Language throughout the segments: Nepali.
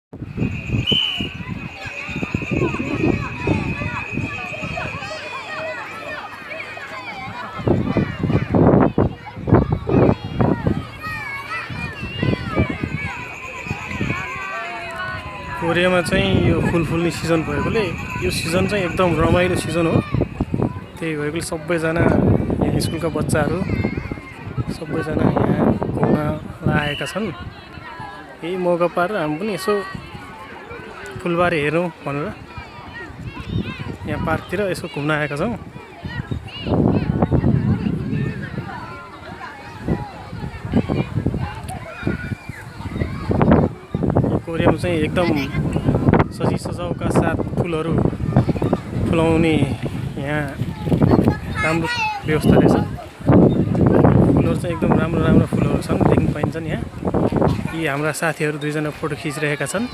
कोरियामा चाहिँ यो फुल फुल्ने सिजन भएकोले यो सिजन चाहिँ एकदम रमाइलो सिजन हो। त्यही भएकोले सबैजना यहाँ स्कुलका बच्चाहरू सबैजना यहाँ घुम्न आएका छन्। यही मौका पारेर हामी पनि यसो फुलबारी हेरौँ भनेर यहाँ पार्कतिर यसो घुम्न आएका छौँ। कोरियामा चाहिँ एकदम सजाउका साथ फुलहरू फुलाउने यहाँ राम्रो व्यवस्था रहेछ। फुलहरू चाहिँ एकदम राम्रो राम्रो फुलहरू छन्, देख्न पाइन्छन्। यहाँ यी हाम्रा साथीहरू दुईजना फोटो खिचिरहेका छन्।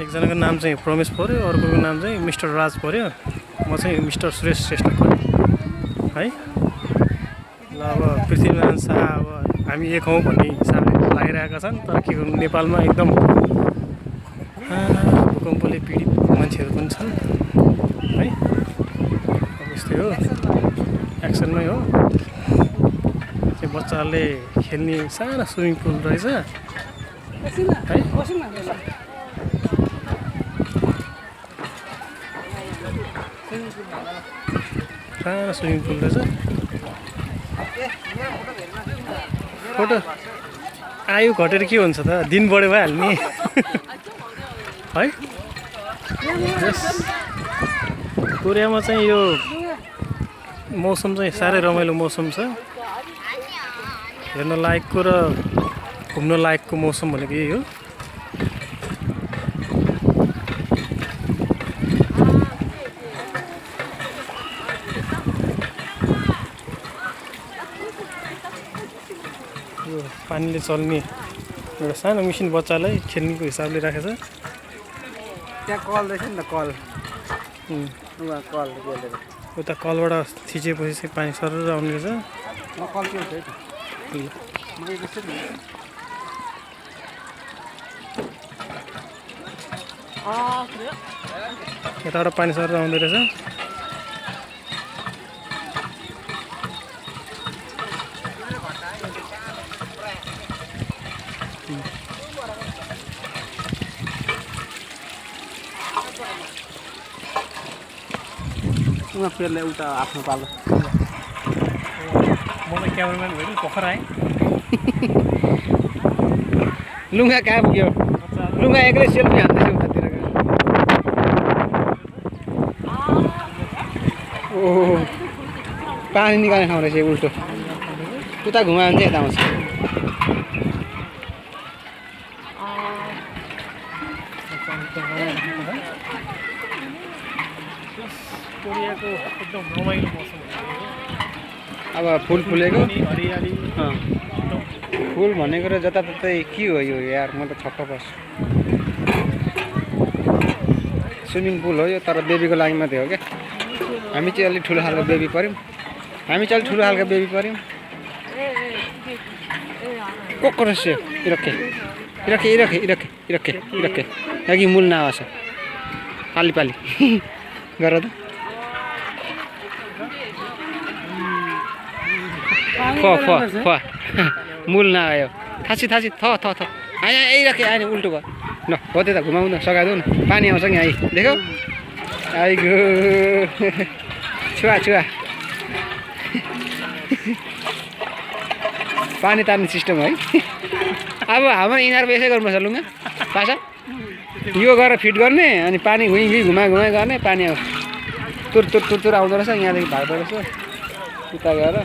एकजनाको नाम चाहिँ प्रमेश पर्यो, अर्कोको नाम चाहिँ मिस्टर राज पर्यो। म चाहिँ मिस्टर सुरेश श्रेष्ठ पर्यो है। ल अब पृथ्वीनारायण शाह अब हामी एक हौँ भन्ने हिसाबले लागिरहेका छन्। तर के गर्नु, नेपालमा एकदम भूकम्पले पीडित मान्छेहरू पनि छन् है। अब यस्तै हो, एक्सनमै हो। त्यो बच्चाहरूले खेल्ने सानो स्विमिङ पुल रहेछ है। सानो स्विमिङ पुल रहेछ। फोटो आयु घटेर के हुन्छ त, दिन बढ्यो भइहाल्ने है। कोरियामा चाहिँ यो मौसम चाहिँ साह्रै रमाइलो मौसम छ। हेर्न लायकको र घुम्न लायकको मौसम भनेको यही हो। यो पानीले चल्ने एउटा सानो मेसिन बच्चालाई खेल्नेको हिसाबले राखेछ। त्यहाँ कल रहेछ नि त, कल कल उता कलबाट थिचेपछि चाहिँ पानी सरर आउने रहेछ। कल के हुन्छ यताबाट पानी सरर आउँदो रहेछ। उहाँ फेरि उता आफ्नो पालो। म त क्यामेराम्यान भयो, पोखरा आएँ। लुगा कहाँ पुग्यो? लुगा एक्लै सेल्फी हान्दैछ उतातिर। ओहो, पानी निकाल्ने ठाउँ रहेछ उल्टो। उता घुमायो भने चाहिँ यता आउँछ। कोरियाको एकदम रमाइलो मौसम अब फुल फुलेको हरियाली। फुल भनेको र जताततै के हो यो यार, म त छक्क पर्छु। स्विमिङ पुल हो यो, तर बेबीको लागि मात्रै हो क्या। हामी चाहिँ अलिक ठुलो खालको बेबी पऱ्यौँ। कोकोरस इरके यहाँकी मूल नाव छ। पाली गर त मूल ना आयो। थासी थ यही आयो नि, उल्टो भयो। ल हो त्यो त घुमाउनु न, सघाइदेऊ न। पानी आउँछ कि आइ देखौ, आइगो छुवा पानी तार्ने सिस्टम है। अब हाम्रो यिनीहरू यसै गर्नुपर्छ लुगा पासा यो गरेर फिट गर्ने, अनि पानी घुमाइ गर्ने। पानी आउँछ तुर आउँदो रहेछ। यहाँदेखि भाग्दो रहेछ उता गएर।